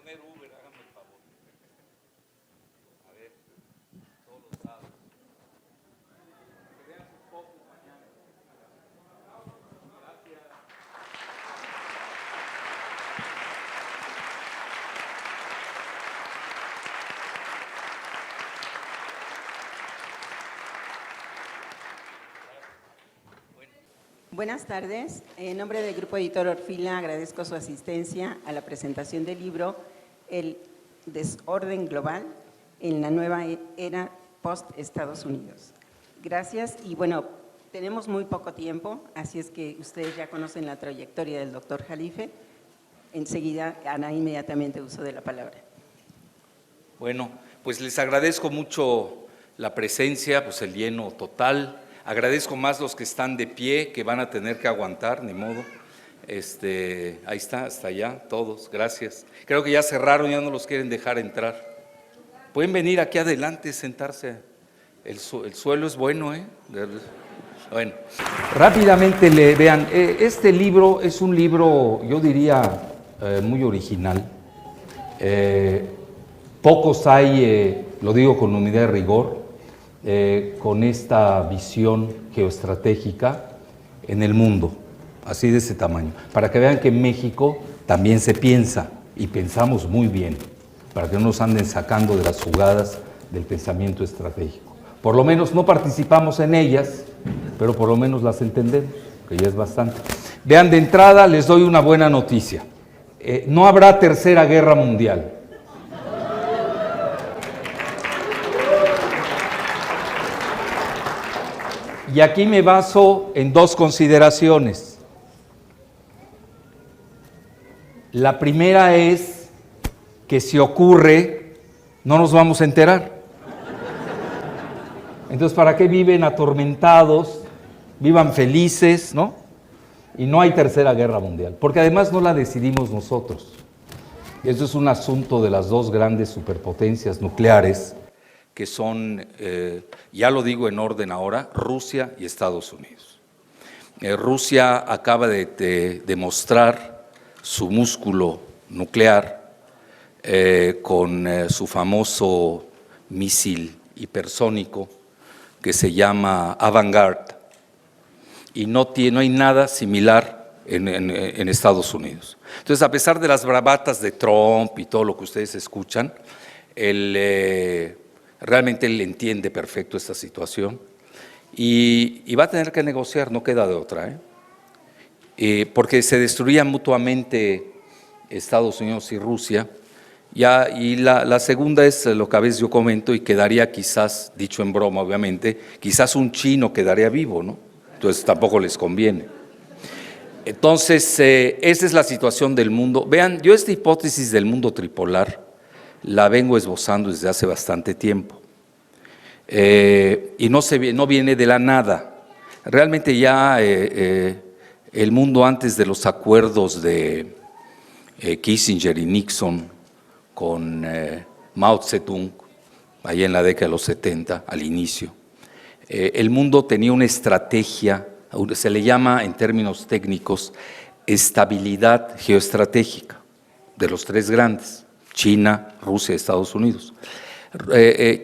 poner Uber, háganme el favor. A ver, todos los lados. Que vean sus fotos mañana. Gracias. Buenas tardes. En nombre del Grupo Editor Orfila agradezco su asistencia a la presentación del libro El desorden global en la nueva era post-Estados Unidos. Gracias y bueno, tenemos muy poco tiempo, así es que ustedes ya conocen la trayectoria del doctor Jalife. Enseguida hará inmediatamente uso de la palabra. Bueno, pues les agradezco mucho la presencia, pues el lleno total. Agradezco más los que están de pie, que van a tener que aguantar, ni modo. Ahí está, hasta allá, todos, gracias. Creo que ya cerraron, ya no los quieren dejar entrar. Pueden venir aquí adelante, sentarse. El suelo es bueno, ¿eh? Bueno, rápidamente vean, este libro es un libro, yo diría, muy original. Pocos hay, lo digo con humildad y rigor, con esta visión geoestratégica en el mundo, así de ese tamaño, para que vean que en México también se piensa, y pensamos muy bien, para que no nos anden sacando de las jugadas del pensamiento estratégico. Por lo menos no participamos en ellas, pero por lo menos las entendemos, que ya es bastante. Vean, de entrada les doy una buena noticia, no habrá tercera guerra mundial. Y aquí me baso en dos consideraciones. La primera es que si ocurre, no nos vamos a enterar. Entonces, ¿para qué viven atormentados? Vivan felices, ¿no? Y no hay tercera guerra mundial, porque además no la decidimos nosotros. Eso es un asunto de las dos grandes superpotencias nucleares, que son, ya lo digo en orden ahora, Rusia y Estados Unidos. Rusia acaba de demostrar su músculo nuclear con su famoso misil hipersónico que se llama Avangard, y no hay nada similar en Estados Unidos. Entonces, a pesar de las bravatas de Trump y todo lo que ustedes escuchan, realmente él entiende perfecto esta situación y va a tener que negociar, no queda de otra, porque se destruían mutuamente Estados Unidos y Rusia. Y la segunda es lo que a veces yo comento, y quedaría quizás, dicho en broma obviamente, quizás un chino quedaría vivo, ¿no? Entonces tampoco les conviene. Entonces, esa es la situación del mundo. Vean, yo esta hipótesis del mundo tripolar la vengo esbozando desde hace bastante tiempo, y no viene de la nada. Realmente ya el mundo antes de los acuerdos de Kissinger y Nixon con Mao Zedong, allá en la década de los 70, al inicio, el mundo tenía una estrategia, se le llama en términos técnicos estabilidad geoestratégica de los tres grandes: China, Rusia y Estados Unidos.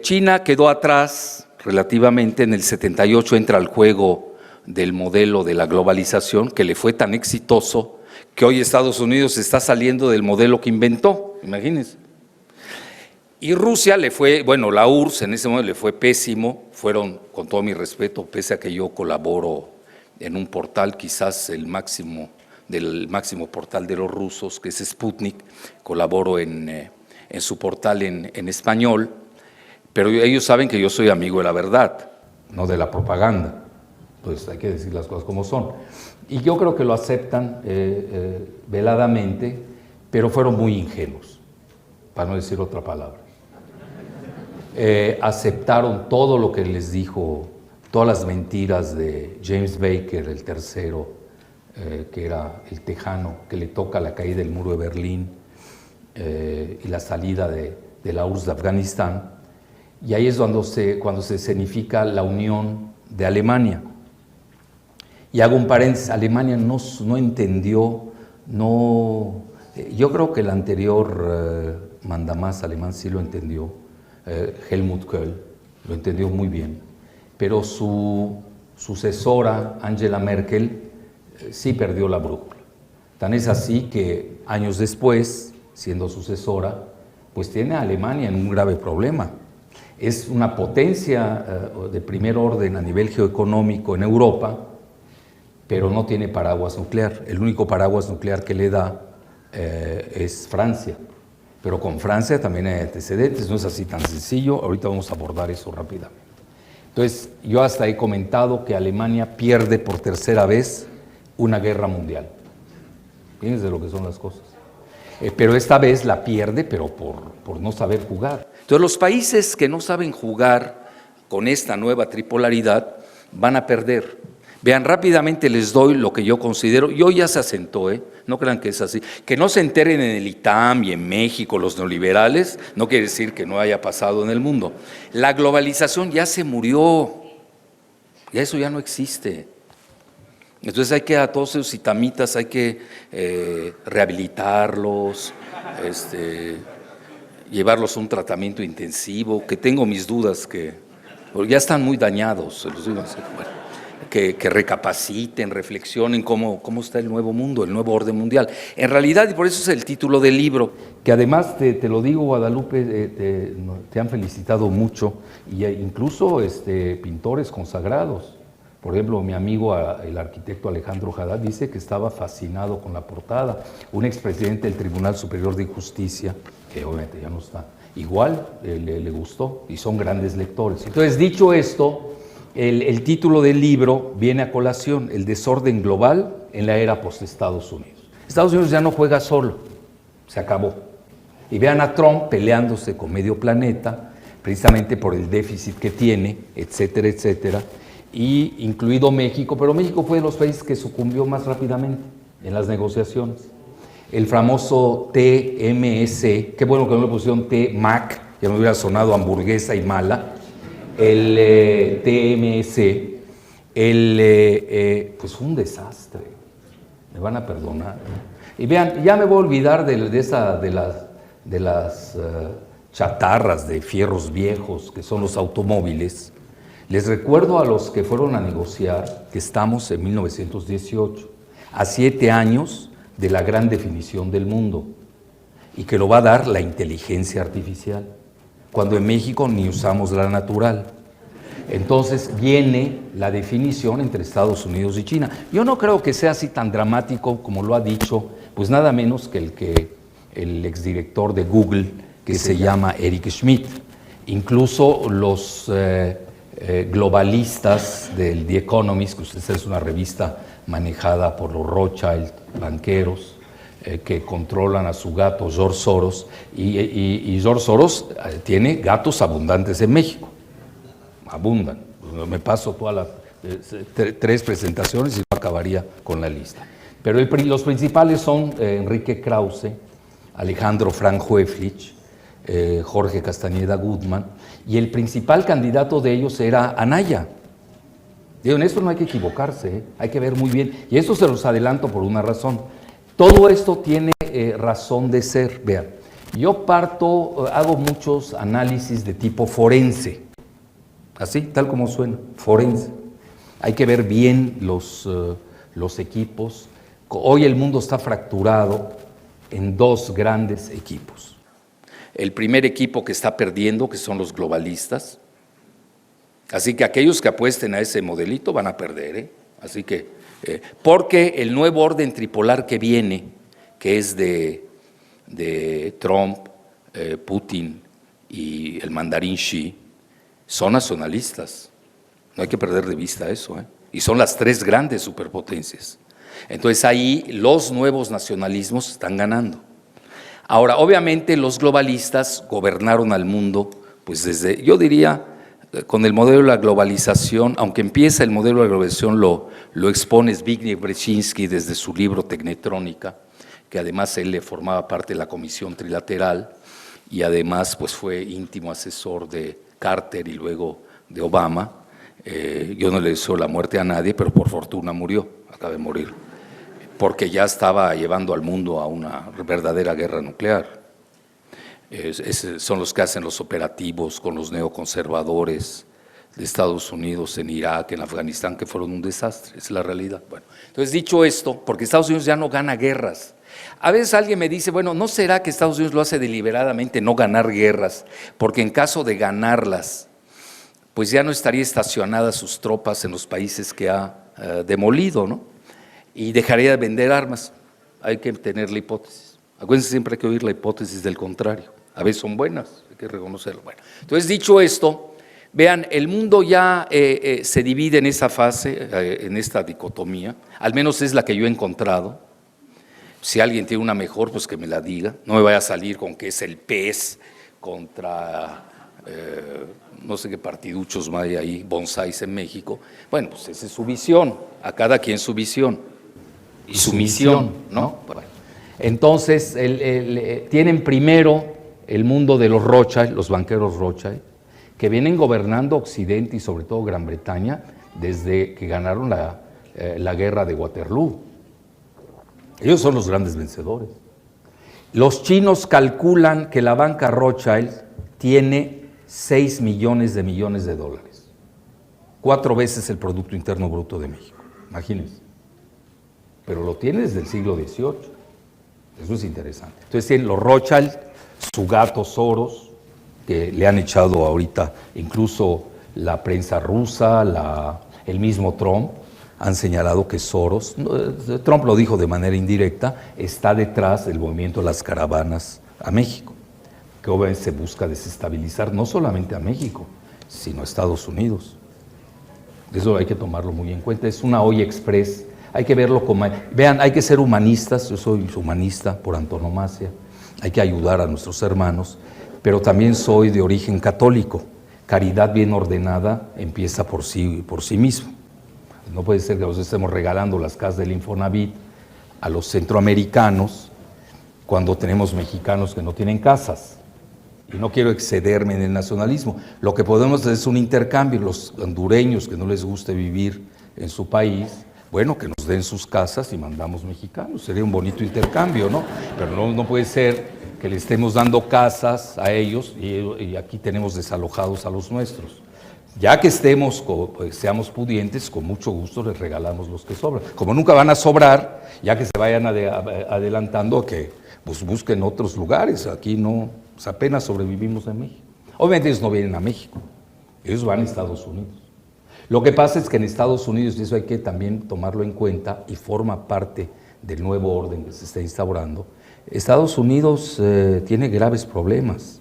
China quedó atrás relativamente, en el 78 entra al juego del modelo de la globalización, que le fue tan exitoso que hoy Estados Unidos está saliendo del modelo que inventó, imagínense. Y Rusia le fue, bueno, la URSS en ese momento le fue pésimo, fueron, con todo mi respeto, pese a que yo colaboro en un portal, quizás el máximo portal de los rusos, que es Sputnik, colaboro en su portal en español, pero ellos saben que yo soy amigo de la verdad, no de la propaganda, pues hay que decir las cosas como son. Y yo creo que lo aceptan veladamente, pero fueron muy ingenuos, para no decir otra palabra. Aceptaron todo lo que les dijo, todas las mentiras de James Baker, el tercero, que era el tejano, que le toca la caída del muro de Berlín y la salida de la URSS de Afganistán. Y ahí es cuando se escenifica la unión de Alemania. Y hago un paréntesis: Alemania no entendió, no Yo creo que el anterior mandamás alemán sí lo entendió, Helmut Kohl, lo entendió muy bien, pero su sucesora, Angela Merkel, sí perdió la brújula. Tan es así que años después, siendo sucesora, pues tiene a Alemania en un grave problema. Es una potencia de primer orden a nivel geoeconómico en Europa, pero no tiene paraguas nuclear. El único paraguas nuclear que le da es Francia. Pero con Francia también hay antecedentes, no es así tan sencillo. Ahorita vamos a abordar eso rápidamente. Entonces, yo hasta he comentado que Alemania pierde por tercera vez una guerra mundial. Fíjense lo que son las cosas. Pero esta vez la pierde, pero por no saber jugar. Entonces, los países que no saben jugar con esta nueva tripolaridad van a perder. Vean, rápidamente les doy lo que yo considero, y hoy ya se asentó, no crean que es así. Que no se enteren en el ITAM y en México los neoliberales, no quiere decir que no haya pasado en el mundo. La globalización ya se murió, ya eso ya no existe. Entonces hay que a todos esos itamitas hay que rehabilitarlos, llevarlos a un tratamiento intensivo, que tengo mis dudas porque ya están muy dañados, se los digo así, bueno. Que recapaciten, reflexionen cómo está el nuevo mundo, el nuevo orden mundial. En realidad, y por eso es el título del libro, que además te lo digo, Guadalupe, te han felicitado mucho, y incluso pintores consagrados. Por ejemplo, mi amigo, el arquitecto Alejandro Haddad, dice que estaba fascinado con la portada. Un expresidente del Tribunal Superior de Justicia, que obviamente ya no está, igual le gustó, y son grandes lectores. Entonces, dicho esto, el título del libro viene a colación, El desorden global en la era post-Estados Unidos. Estados Unidos ya no juega solo, se acabó. Y vean a Trump peleándose con medio planeta, precisamente por el déficit que tiene, etcétera, etcétera, y incluido México, pero México fue de los países que sucumbió más rápidamente en las negociaciones. El famoso TMS, qué bueno que no le pusieron T-MAC, ya me hubiera sonado hamburguesa y mala, el TMS, pues fue un desastre, me van a perdonar. Y vean, ya me voy a olvidar de las chatarras de fierros viejos que son los automóviles. Les recuerdo a los que fueron a negociar que estamos en 1918, a 7 años de la gran definición del mundo, y que lo va a dar la inteligencia artificial, cuando en México ni usamos la natural. Entonces viene la definición entre Estados Unidos y China. Yo no creo que sea así tan dramático como lo ha dicho, pues nada menos que el exdirector de Google, que se llama Eric Schmidt. Incluso los globalistas del The Economist, que usted es una revista manejada por los Rothschild, banqueros, que controlan a su gato George Soros, y George Soros tiene gatos abundantes en México, abundan. Me paso todas las 3 presentaciones y no acabaría con la lista. Pero los principales son Enrique Krause, Alejandro Frank Hoeflich, Jorge Castañeda Gutmann, y el principal candidato de ellos era Anaya. Digo, en esto no hay que equivocarse, hay que ver muy bien, y esto se los adelanto por una razón. Todo esto tiene razón de ser. Vean, yo hago muchos análisis de tipo forense, así, tal como suena, forense. Hay que ver bien los equipos. Hoy el mundo está fracturado en 2 grandes equipos. El primer equipo que está perdiendo, que son los globalistas. Así que aquellos que apuesten a ese modelito van a perder, Así que, porque el nuevo orden tripolar que viene, que es de Trump, Putin y el mandarín Xi, son nacionalistas. No hay que perder de vista eso, Y son las 3 grandes superpotencias. Entonces ahí los nuevos nacionalismos están ganando. Ahora, obviamente los globalistas gobernaron al mundo, pues desde, yo diría, con el modelo de la globalización, aunque empieza el modelo de la globalización, lo expone Zbigniew Brzezinski desde su libro Tecnetrónica, que además él le formaba parte de la Comisión Trilateral y además pues fue íntimo asesor de Carter y luego de Obama. Yo no le deseo la muerte a nadie, pero por fortuna murió, acaba de morir. porque ya estaba llevando al mundo a una verdadera guerra nuclear. Son los que hacen los operativos con los neoconservadores de Estados Unidos en Irak, en Afganistán, que fueron un desastre, es la realidad. Bueno, entonces, dicho esto, porque Estados Unidos ya no gana guerras. A veces alguien me dice, bueno, ¿no será que Estados Unidos lo hace deliberadamente, no ganar guerras? Porque en caso de ganarlas, pues ya no estaría estacionadas sus tropas en los países que ha demolido, ¿no? Y dejaría de vender armas. Hay que tener la hipótesis. Acuérdense, siempre hay que oír la hipótesis del contrario. A veces son buenas, hay que reconocerlo. Bueno, entonces, dicho esto, vean, el mundo ya se divide en esa fase, en esta dicotomía, al menos es la que yo he encontrado. Si alguien tiene una mejor, pues que me la diga. No me vaya a salir con que es el PES contra, no sé qué partiduchos más hay ahí, bonsáis en México. Bueno, pues esa es su visión, a cada quien su visión y su misión, ¿no? Bueno, entonces, tienen primero el mundo de los Rothschild, los banqueros Rothschild, que vienen gobernando Occidente y sobre todo Gran Bretaña desde que ganaron la guerra de Waterloo. Ellos son los grandes vencedores. Los chinos calculan que la banca Rothschild tiene 6 millones de dólares, 4 veces el Producto Interno Bruto de México, imagínense. Pero lo tiene desde el siglo XVIII, eso es interesante. Entonces tienen los Rothschild, su gato Soros, que le han echado ahorita incluso la prensa rusa, el mismo Trump, han señalado que Soros, Trump lo dijo de manera indirecta, está detrás del movimiento de las caravanas a México, que obviamente se busca desestabilizar no solamente a México, sino a Estados Unidos. Eso hay que tomarlo muy en cuenta, es una olla express, hay que verlo como... Vean, hay que ser humanistas, yo soy humanista por antonomasia, hay que ayudar a nuestros hermanos, pero también soy de origen católico. Caridad bien ordenada empieza por sí mismo. No puede ser que nos estemos regalando las casas del Infonavit a los centroamericanos cuando tenemos mexicanos que no tienen casas. Y no quiero excederme en el nacionalismo. Lo que podemos hacer es un intercambio. Los hondureños que no les guste vivir en su país, bueno, que nos den sus casas y mandamos mexicanos. Sería un bonito intercambio, ¿no? Pero no puede ser que le estemos dando casas a ellos y aquí tenemos desalojados a los nuestros. Ya que seamos pudientes, con mucho gusto les regalamos los que sobran. Como nunca van a sobrar, ya que se vayan adelantando a que pues, busquen otros lugares. Aquí no, pues apenas sobrevivimos en México. Obviamente ellos no vienen a México, ellos van a Estados Unidos. Lo que pasa es que en Estados Unidos, y eso hay que también tomarlo en cuenta, y forma parte del nuevo orden que se está instaurando, Estados Unidos tiene graves problemas,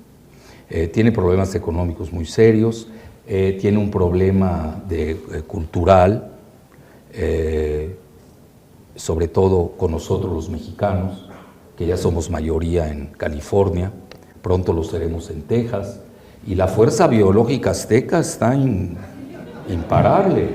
tiene problemas económicos muy serios, tiene un problema cultural, sobre todo con nosotros los mexicanos, que ya somos mayoría en California, pronto lo seremos en Texas, y la fuerza biológica azteca está imparable.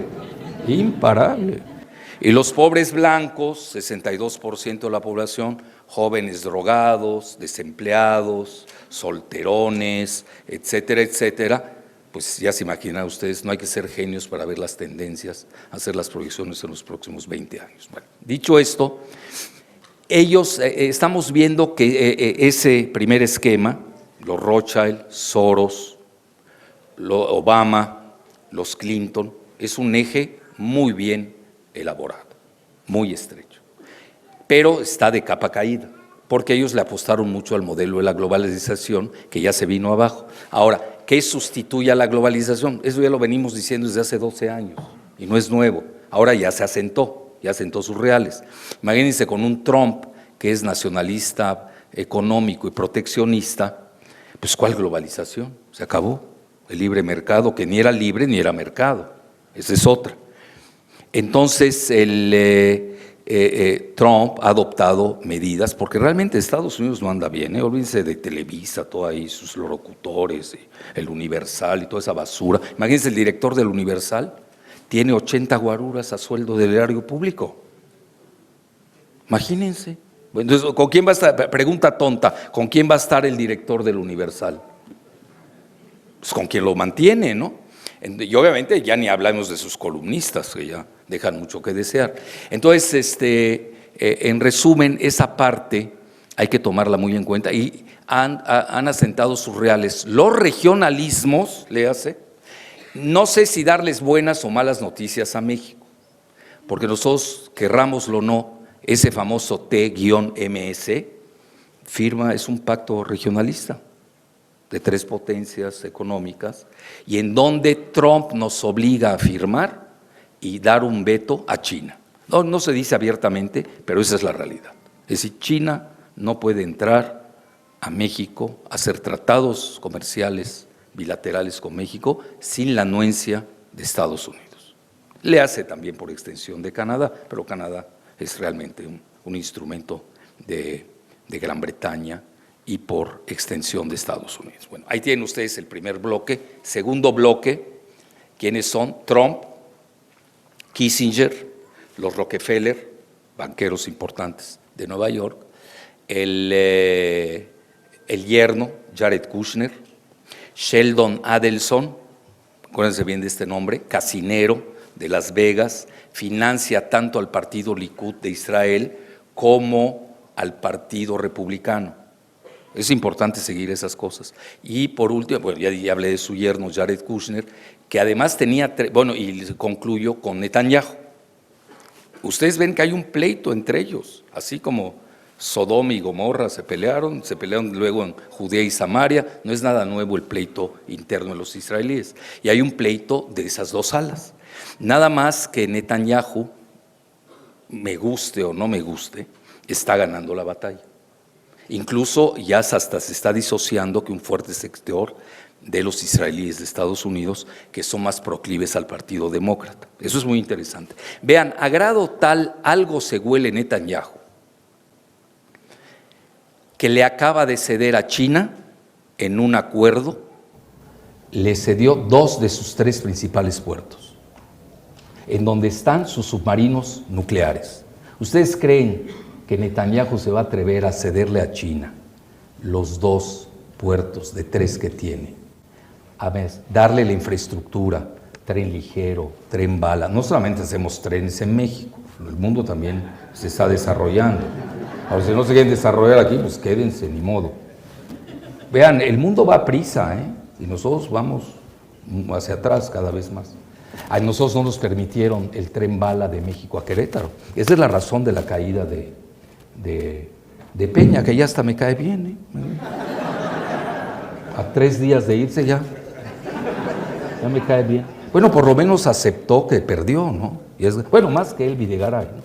Y los pobres blancos, 62% de la población, jóvenes drogados, desempleados, solterones, etcétera, etcétera, pues ya se imaginan ustedes, no hay que ser genios para ver las tendencias, hacer las proyecciones en los próximos 20 años. Bueno, dicho esto, estamos viendo que ese primer esquema, los Rothschild, Soros, Obama, los Clinton, es un eje muy bien elaborado, muy estrecho, pero está de capa caída, porque ellos le apostaron mucho al modelo de la globalización que ya se vino abajo. Ahora, ¿qué sustituye a la globalización? Eso ya lo venimos diciendo desde hace 12 años y no es nuevo, ahora ya asentó sus reales. Imagínense con un Trump que es nacionalista, económico y proteccionista, pues ¿cuál globalización? Se acabó. El libre mercado, que ni era libre ni era mercado, esa es otra. Entonces, Trump ha adoptado medidas, porque realmente Estados Unidos no anda bien, olvídense de Televisa, todo ahí, sus locutores, el Universal y toda esa basura. Imagínense, el director del Universal tiene 80 guaruras a sueldo del erario público. Imagínense. Entonces, ¿con quién va a estar? Pregunta tonta, ¿con quién va a estar el director del Universal? Pues con quien lo mantiene, ¿no? Y obviamente ya ni hablamos de sus columnistas, que ya dejan mucho que desear. Entonces, en resumen, esa parte hay que tomarla muy en cuenta y han asentado sus reales. Los regionalismos, léase, no sé si darles buenas o malas noticias a México, porque nosotros, querrámoslo o no, ese famoso T-MS es un pacto regionalista de 3 potencias económicas y en donde Trump nos obliga a firmar y dar un veto a China. No se dice abiertamente, pero esa es la realidad. Es decir, China no puede entrar a México a hacer tratados comerciales bilaterales con México sin la anuencia de Estados Unidos. Le hace también por extensión de Canadá, pero Canadá es realmente un instrumento de Gran Bretaña y por extensión de Estados Unidos. Bueno, ahí tienen ustedes el primer bloque. Segundo bloque, ¿quiénes son? Trump, Kissinger, los Rockefeller, banqueros importantes de Nueva York, el yerno, Jared Kushner, Sheldon Adelson, acuérdense bien de este nombre, casinero de Las Vegas, financia tanto al partido Likud de Israel como al partido republicano. Es importante seguir esas cosas. Y por último, bueno, ya hablé de su yerno, Jared Kushner, que además tenía, y concluyo con Netanyahu. Ustedes ven que hay un pleito entre ellos, así como Sodoma y Gomorra se pelearon luego en Judea y Samaria, no es nada nuevo el pleito interno de los israelíes. Y hay un pleito de esas dos alas. Nada más que Netanyahu, me guste o no me guste, está ganando la batalla. Incluso ya hasta se está disociando que un fuerte sector de los israelíes de Estados Unidos que son más proclives al Partido Demócrata. Eso es muy interesante. Vean, a grado tal algo se huele Netanyahu, que le acaba de ceder a China en un acuerdo, le cedió 2 de sus 3 principales puertos, en donde están sus submarinos nucleares. ¿Ustedes creen que Netanyahu se va a atrever a cederle a China los 2 puertos de 3 que tiene? A ver, darle la infraestructura, tren ligero, tren bala. No solamente hacemos trenes en México, el mundo también se está desarrollando. Ahora, si no se quieren desarrollar aquí, pues quédense, ni modo. Vean, el mundo va a prisa, y nosotros vamos hacia atrás cada vez más. A nosotros no nos permitieron el tren bala de México a Querétaro. Esa es la razón de la caída de Peña, que ya hasta me cae bien. A 3 días de irse ya me cae bien. Bueno, por lo menos aceptó que perdió, ¿no? Y bueno, más que él, Videgaray, ¿no?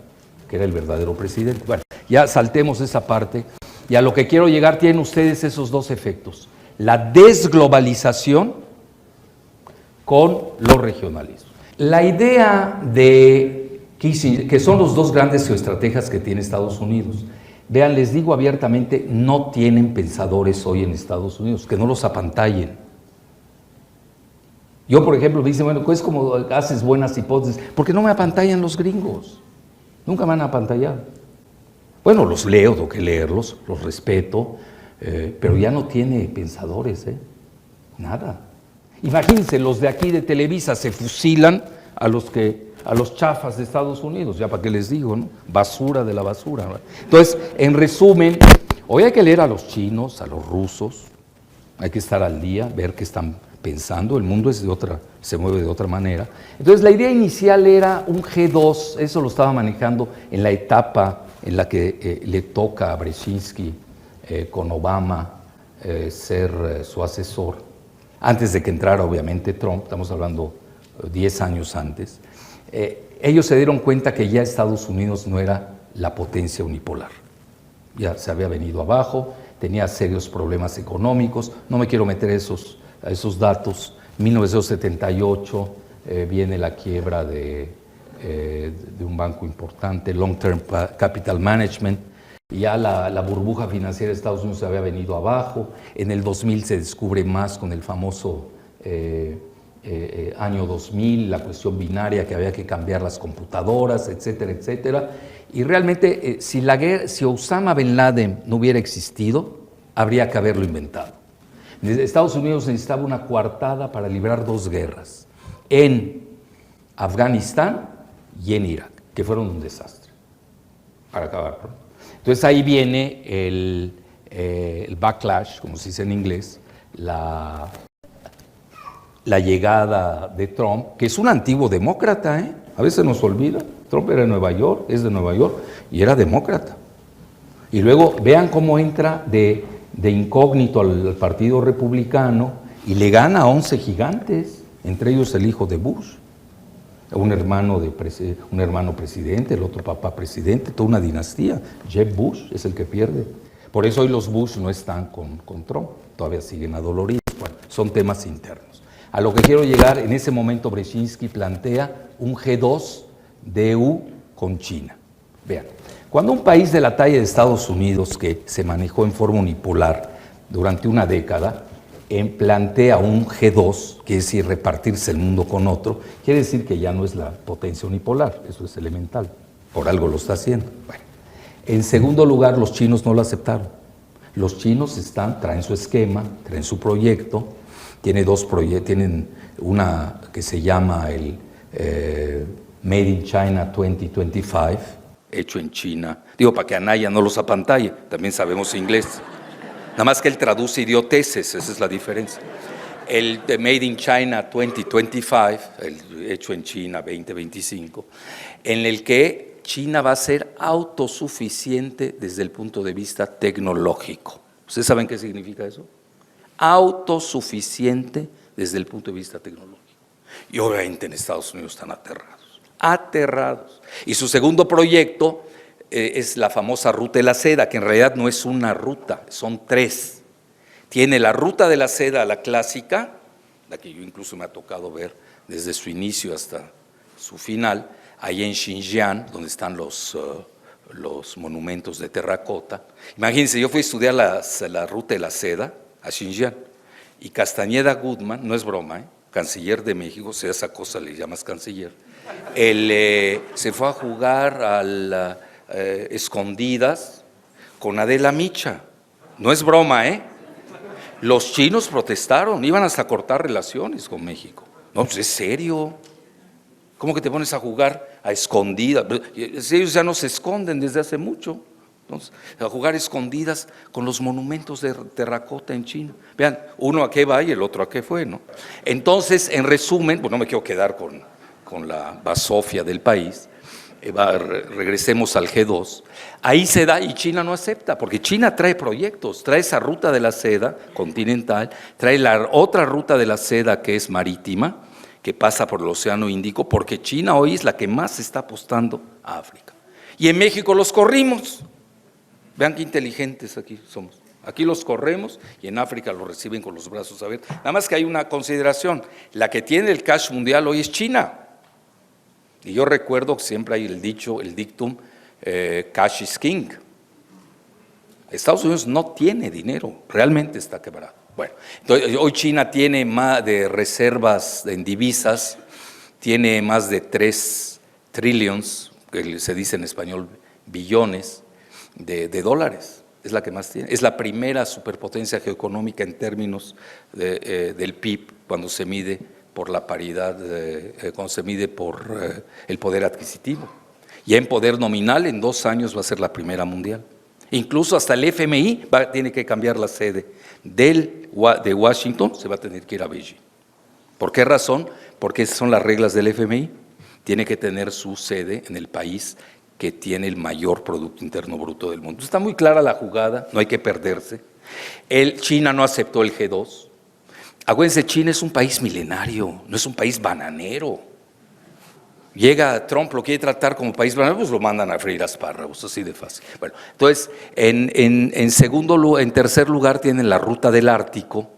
Que era el verdadero presidente. Bueno, ya saltemos esa parte. Y a lo que quiero llegar, tienen ustedes esos 2 efectos. La desglobalización con los regionalismos. La idea de Kissinger, que son los 2 grandes geoestrategas que tiene Estados Unidos. Vean, les digo abiertamente, no tienen pensadores hoy en Estados Unidos, que no los apantallen. Yo, por ejemplo, me dicen, bueno, pues como haces buenas hipótesis, ¿por qué no me apantallan los gringos? Nunca me han apantallado. Bueno, los leo, tengo que leerlos, los respeto, pero ya no tiene pensadores, nada. Imagínense, los de aquí de Televisa se fusilan a los chafas de Estados Unidos, ya para qué les digo, ¿no? Basura de la basura, ¿no? Entonces, en resumen, hoy hay que leer a los chinos, a los rusos, hay que estar al día, ver qué están pensando, el mundo se mueve de otra manera. Entonces, la idea inicial era un G2, eso lo estaba manejando en la etapa en la que le toca a Brzezinski con Obama ser su asesor, antes de que entrara obviamente Trump, estamos hablando 10 años antes. Ellos se dieron cuenta que ya Estados Unidos no era la potencia unipolar, ya se había venido abajo, tenía serios problemas económicos, no me quiero meter a esos datos. 1978 viene la quiebra de un banco importante, Long Term Capital Management, y ya la burbuja financiera de Estados Unidos se había venido abajo. En el 2000 se descubre más con el famoso año 2000, la cuestión binaria, que había que cambiar las computadoras, etcétera, etcétera. Y realmente, si Osama Bin Laden no hubiera existido, habría que haberlo inventado. Estados Unidos necesitaba una coartada para librar 2 guerras, en Afganistán y en Irak, que fueron un desastre. para acabar pronto. Entonces ahí viene el backlash, como se dice en inglés, la llegada de Trump, que es un antiguo demócrata, ¿eh? A veces nos olvida. Trump era de Nueva York, es de Nueva York, y era demócrata. Y luego vean cómo entra de incógnito al Partido Republicano y le gana a 11 gigantes, entre ellos el hijo de Bush, un hermano presidente, el otro papá presidente, toda una dinastía. Jeb Bush es el que pierde. Por eso hoy los Bush no están con Trump, todavía siguen adoloridos. Bueno, son temas internos. A lo que quiero llegar, en ese momento Brzezinski plantea un G2 de EU con China. Vean, cuando un país de la talla de Estados Unidos, que se manejó en forma unipolar durante una década, plantea un G2, que es decir, repartirse el mundo con otro, quiere decir que ya no es la potencia unipolar, eso es elemental, por algo lo está haciendo. Bueno, en segundo lugar, los chinos no lo aceptaron. Los chinos traen su esquema, traen su proyecto, tienen una que se llama el Made in China 2025, hecho en China. Digo, para que Anaya no los apantalle, también sabemos inglés. Nada más que él traduce idioteces, esa es la diferencia. El de Made in China 2025, el hecho en China 2025, en el que China va a ser autosuficiente desde el punto de vista tecnológico. ¿Ustedes saben qué significa eso? Autosuficiente desde el punto de vista tecnológico. Y obviamente en Estados Unidos están aterrados. Y su segundo proyecto es la famosa ruta de la seda, que en realidad no es una ruta, son 3. Tiene la ruta de la seda, la clásica, la que yo incluso me ha tocado ver desde su inicio hasta su final, ahí en Xinjiang, donde están los monumentos de terracota. Imagínense, yo fui a estudiar la ruta de la seda a Xinjiang, y Castañeda Goodman, no es broma, canciller de México, si a esa cosa le llamas canciller, se fue a jugar a escondidas con Adela Micha. No es broma, Los chinos protestaron, iban hasta a cortar relaciones con México. No, pues es serio. ¿Cómo que te pones a jugar a escondidas? Ellos ya no se esconden desde hace mucho. Entonces, a jugar escondidas con los monumentos de terracota en China. Vean, uno a qué va y el otro a qué fue, ¿no? Entonces, en resumen, pues no me quiero quedar con la basofia del país. Regresemos al G2. Ahí se da y China no acepta, porque China trae proyectos, trae esa ruta de la seda continental, trae la otra ruta de la seda que es marítima, que pasa por el Océano Índico, porque China hoy es la que más está apostando a África. Y en México los corrimos. Vean qué inteligentes aquí somos. Aquí los corremos y en África los reciben con los brazos abiertos. Nada más que hay una consideración, la que tiene el cash mundial hoy es China. Y yo recuerdo que siempre hay el dictum, cash is king. Estados Unidos no tiene dinero, realmente está quebrado. Bueno, entonces, hoy China tiene más de reservas en divisas, tiene más de 3 trillions, que se dice en español billones, de dólares, es la que más tiene. Es la primera superpotencia geoeconómica en términos del PIB cuando se mide por la paridad, cuando se mide por el poder adquisitivo. Y en poder nominal, en 2 años va a ser la primera mundial. Incluso hasta el FMI tiene que cambiar la sede. De Washington se va a tener que ir a Beijing. ¿Por qué razón? Porque esas son las reglas del FMI. Tiene que tener su sede en el país que tiene el mayor Producto Interno Bruto del mundo. Está muy clara la jugada, no hay que perderse. China no aceptó el G2. Acuérdense, China es un país milenario, no es un país bananero. Llega Trump, lo quiere tratar como país bananero, pues lo mandan a freír espárragos, así de fácil. Bueno, entonces, en tercer lugar tienen la ruta del Ártico,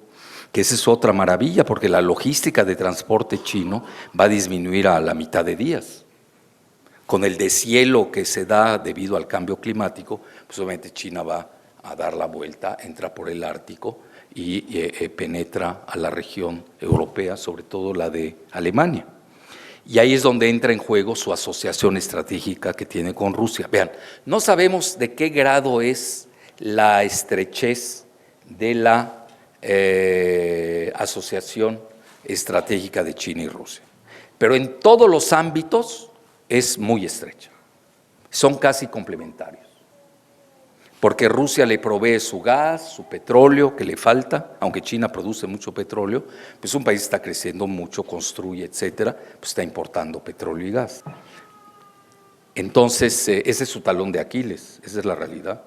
que esa es otra maravilla, porque la logística de transporte chino va a disminuir a la mitad de días. Con el deshielo que se da debido al cambio climático, pues obviamente China va a dar la vuelta, entra por el Ártico y penetra a la región europea, sobre todo la de Alemania. Y ahí es donde entra en juego su asociación estratégica que tiene con Rusia. Vean, no sabemos de qué grado es la estrechez de la asociación estratégica de China y Rusia, pero en todos los ámbitos es muy estrecha. son casi complementarios. Porque Rusia le provee su gas, su petróleo que le falta, aunque China produce mucho petróleo, pues un país está creciendo mucho, construye, etcétera, pues está importando petróleo y gas. Entonces, ese es su talón de Aquiles, esa es la realidad.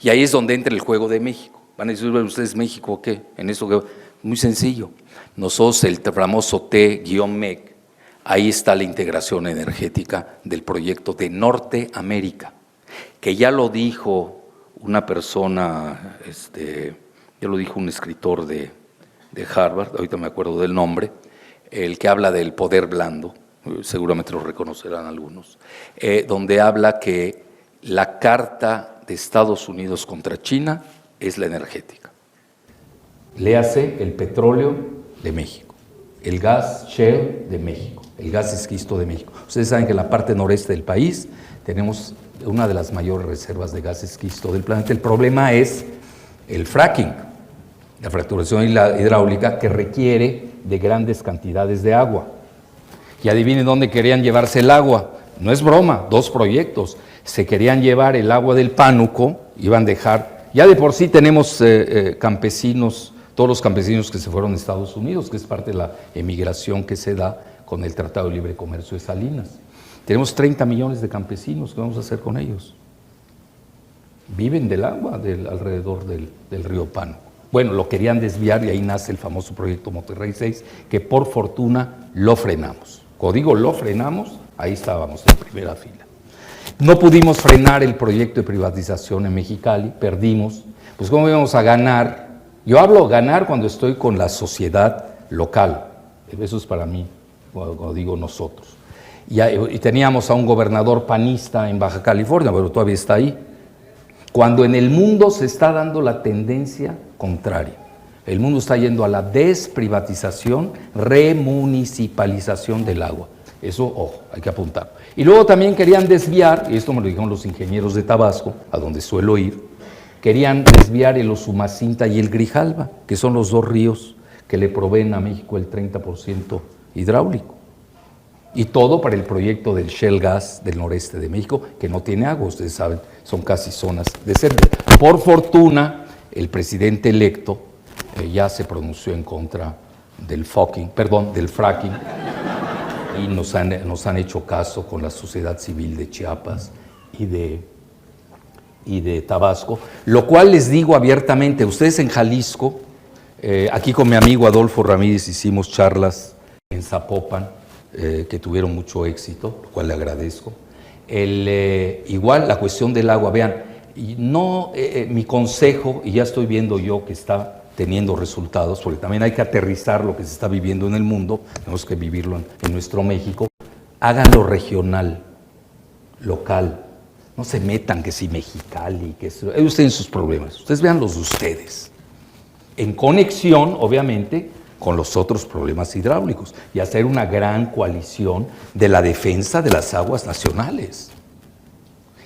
Y ahí es donde entra el juego de México. Van a decir, ¿ustedes México o qué? En eso, muy sencillo. Nosotros, el famoso T-MEC, ahí está la integración energética del proyecto de Norteamérica, que ya lo dijo una persona, ya lo dijo un escritor de Harvard, ahorita me acuerdo del nombre, el que habla del poder blando, seguramente lo reconocerán algunos, donde habla que la carta de Estados Unidos contra China es la energética. Léase el petróleo de México, el gas shale de México, el gas esquisto de México. Ustedes saben que en la parte noreste del país tenemos una de las mayores reservas de gas esquisto del planeta. El problema es el fracking, la fracturación hidráulica, que requiere de grandes cantidades de agua. Y adivinen dónde querían llevarse el agua. No es broma, 2 proyectos. Se querían llevar el agua del Pánuco, iban a dejar, ya de por sí tenemos campesinos, todos los campesinos que se fueron a Estados Unidos, que es parte de la emigración que se da con el Tratado de Libre Comercio de Salinas. Tenemos 30 millones de campesinos, ¿qué vamos a hacer con ellos? Viven del agua alrededor del río Pánuco. Bueno, lo querían desviar y ahí nace el famoso proyecto Monterrey 6, que por fortuna lo frenamos. Cuando digo lo frenamos, ahí estábamos en primera fila. No pudimos frenar el proyecto de privatización en Mexicali, perdimos. Pues ¿cómo íbamos a ganar? Yo hablo ganar cuando estoy con la sociedad local. Eso es para mí, cuando digo nosotros. Y teníamos a un gobernador panista en Baja California, pero todavía está ahí. Cuando en el mundo se está dando la tendencia contraria. El mundo está yendo a la desprivatización, remunicipalización del agua. Eso, ojo, hay que apuntar. Y luego también querían desviar, y esto me lo dijeron los ingenieros de Tabasco, a donde suelo ir, querían desviar el Usumacinta y el Grijalva, que son los 2 ríos que le proveen a México el 30% hidráulico. Y todo para el proyecto del Shell Gas del noreste de México, que no tiene agua, ustedes saben, son casi zonas desérticas. Por fortuna, el presidente electo ya se pronunció en contra del fracking, y nos han hecho caso con la sociedad civil de Chiapas y de Tabasco, lo cual les digo abiertamente, ustedes en Jalisco, aquí con mi amigo Adolfo Ramírez hicimos charlas en Zapopan, que tuvieron mucho éxito, lo cual le agradezco. Igual la cuestión del agua, vean, mi consejo, y ya estoy viendo yo que está teniendo resultados, porque también hay que aterrizar lo que se está viviendo en el mundo, tenemos que vivirlo en nuestro México, háganlo regional, local, no se metan que si Mexicali, que ustedes tienen sus problemas, ustedes vean los de ustedes, en conexión, obviamente, con los otros problemas hidráulicos y hacer una gran coalición de la defensa de las aguas nacionales.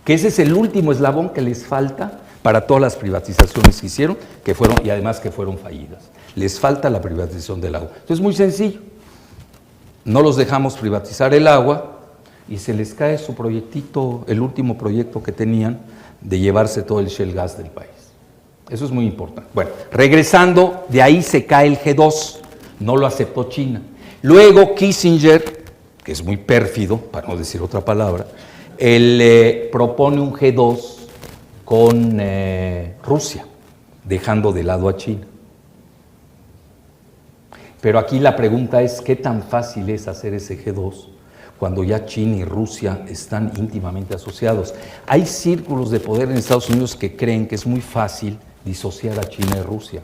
Que ese es el último eslabón que les falta para todas las privatizaciones que hicieron, y además que fueron fallidas. Les falta la privatización del agua. Entonces, muy sencillo. No los dejamos privatizar el agua y se les cae su proyectito, el último proyecto que tenían de llevarse todo el shale gas del país. Eso es muy importante. Bueno, regresando, de ahí se cae el G2. No lo aceptó China. Luego Kissinger, que es muy pérfido, para no decir otra palabra, él propone un G2 con Rusia, dejando de lado a China. Pero aquí la pregunta es, ¿qué tan fácil es hacer ese G2 cuando ya China y Rusia están íntimamente asociados? Hay círculos de poder en Estados Unidos que creen que es muy fácil disociar a China y Rusia.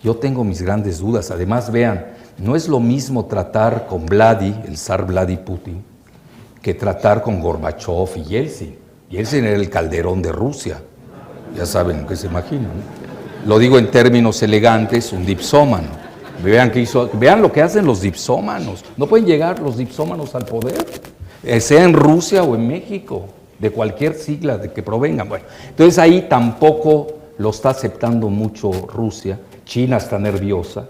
Yo tengo mis grandes dudas. Además, vean, no es lo mismo tratar con el zar Vladimir Putin, que tratar con Gorbachev y Yeltsin. Yeltsin era el Calderón de Rusia. Ya saben lo que se imaginan, ¿no? Lo digo en términos elegantes, un dipsómano. Vean lo que hacen los dipsómanos. No pueden llegar los dipsómanos al poder, sea en Rusia o en México, de cualquier sigla de que provengan. Bueno, entonces ahí tampoco lo está aceptando mucho Rusia. China está nerviosa.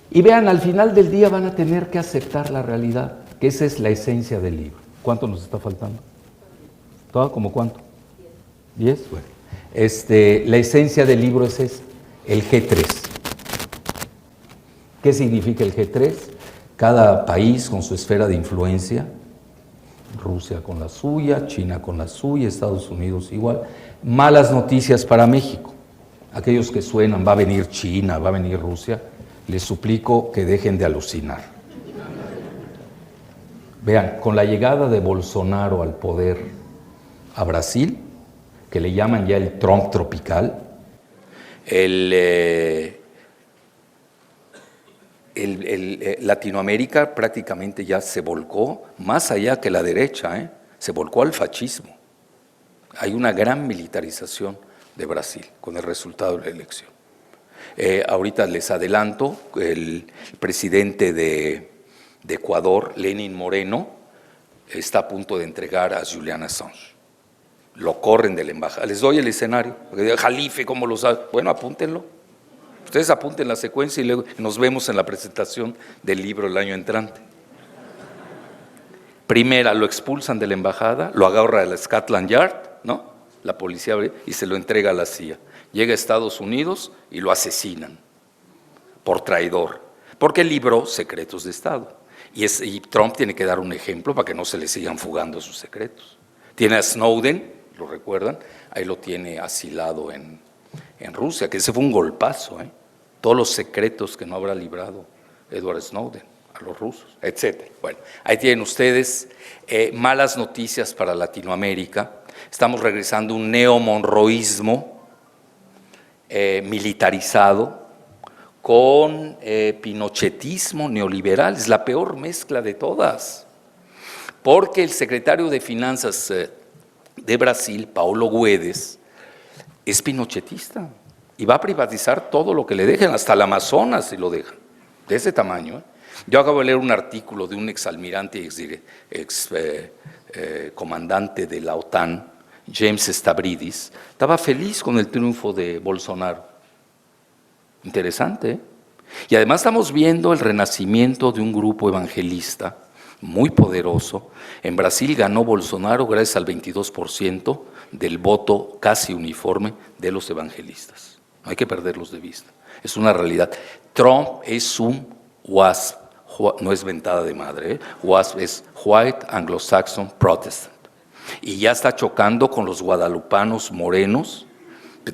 Y vean, al final del día van a tener que aceptar la realidad, que esa es la esencia del libro. ¿Cuánto nos está faltando? ¿Toda como cuánto? 10. Bueno. La esencia del libro es esa, el G3. ¿Qué significa el G3? Cada país con su esfera de influencia, Rusia con la suya, China con la suya, Estados Unidos igual. Malas noticias para México. Aquellos que suenan, va a venir China, va a venir Rusia, les suplico que dejen de alucinar. Vean, con la llegada de Bolsonaro al poder a Brasil, que le llaman ya el Trump tropical, Latinoamérica prácticamente ya se volcó, más allá que la derecha, se volcó al fascismo. Hay una gran militarización de Brasil con el resultado de la elección. Ahorita les adelanto, el presidente de Ecuador, Lenín Moreno, está a punto de entregar a Julian Assange. Lo corren de la embajada. Les doy el escenario. Jalife, ¿cómo lo sabe? Bueno, apúntenlo. Ustedes apunten la secuencia y luego nos vemos en la presentación del libro el año entrante. Primera, lo expulsan de la embajada, lo agarra la Scotland Yard, ¿no? La policía, y se lo entrega a la CIA. Llega a Estados Unidos y lo asesinan por traidor, porque libró secretos de Estado. Y Trump tiene que dar un ejemplo para que no se le sigan fugando sus secretos. Tiene a Snowden, lo recuerdan, ahí lo tiene asilado en Rusia, que ese fue un golpazo, todos los secretos que no habrá librado Edward Snowden a los rusos, etc. Bueno, ahí tienen ustedes malas noticias para Latinoamérica. Estamos regresando a un neomonroísmo militarizado con pinochetismo neoliberal. Es la peor mezcla de todas, porque el secretario de Finanzas de Brasil, Paulo Guedes, es pinochetista y va a privatizar todo lo que le dejen, hasta el Amazonas si lo dejan, de ese tamaño. Yo acabo de leer un artículo de un exalmirante y ex comandante de la OTAN, James Stavridis, estaba feliz con el triunfo de Bolsonaro. Interesante, ¿eh? Y además estamos viendo el renacimiento de un grupo evangelista muy poderoso. En Brasil ganó Bolsonaro gracias al 22% del voto casi uniforme de los evangelistas. No hay que perderlos de vista. Es una realidad. Trump es un WASP, no es ventada de madre, WASP es White Anglo-Saxon Protestant. Y ya está chocando con los guadalupanos morenos,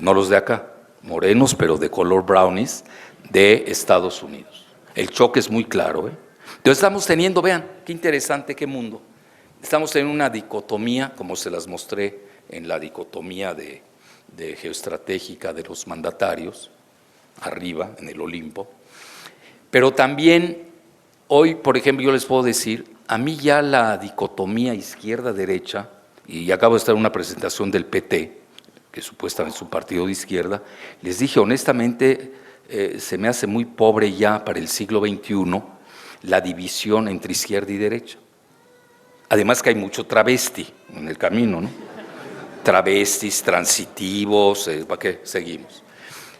no los de acá, morenos, pero de color brownies, de Estados Unidos. El choque es muy claro, Entonces estamos teniendo, vean, qué interesante, qué mundo. Estamos teniendo una dicotomía, como se las mostré en la dicotomía de geoestratégica de los mandatarios, arriba, en el Olimpo. Pero también, hoy, por ejemplo, yo les puedo decir, a mí ya la dicotomía izquierda-derecha, y acabo de estar en una presentación del PT, que supuestamente es un partido de izquierda, les dije honestamente, se me hace muy pobre ya para el siglo XXI la división entre izquierda y derecha. Además que hay mucho travesti en el camino, ¿no? Travestis, transitivos, ¿para qué seguimos?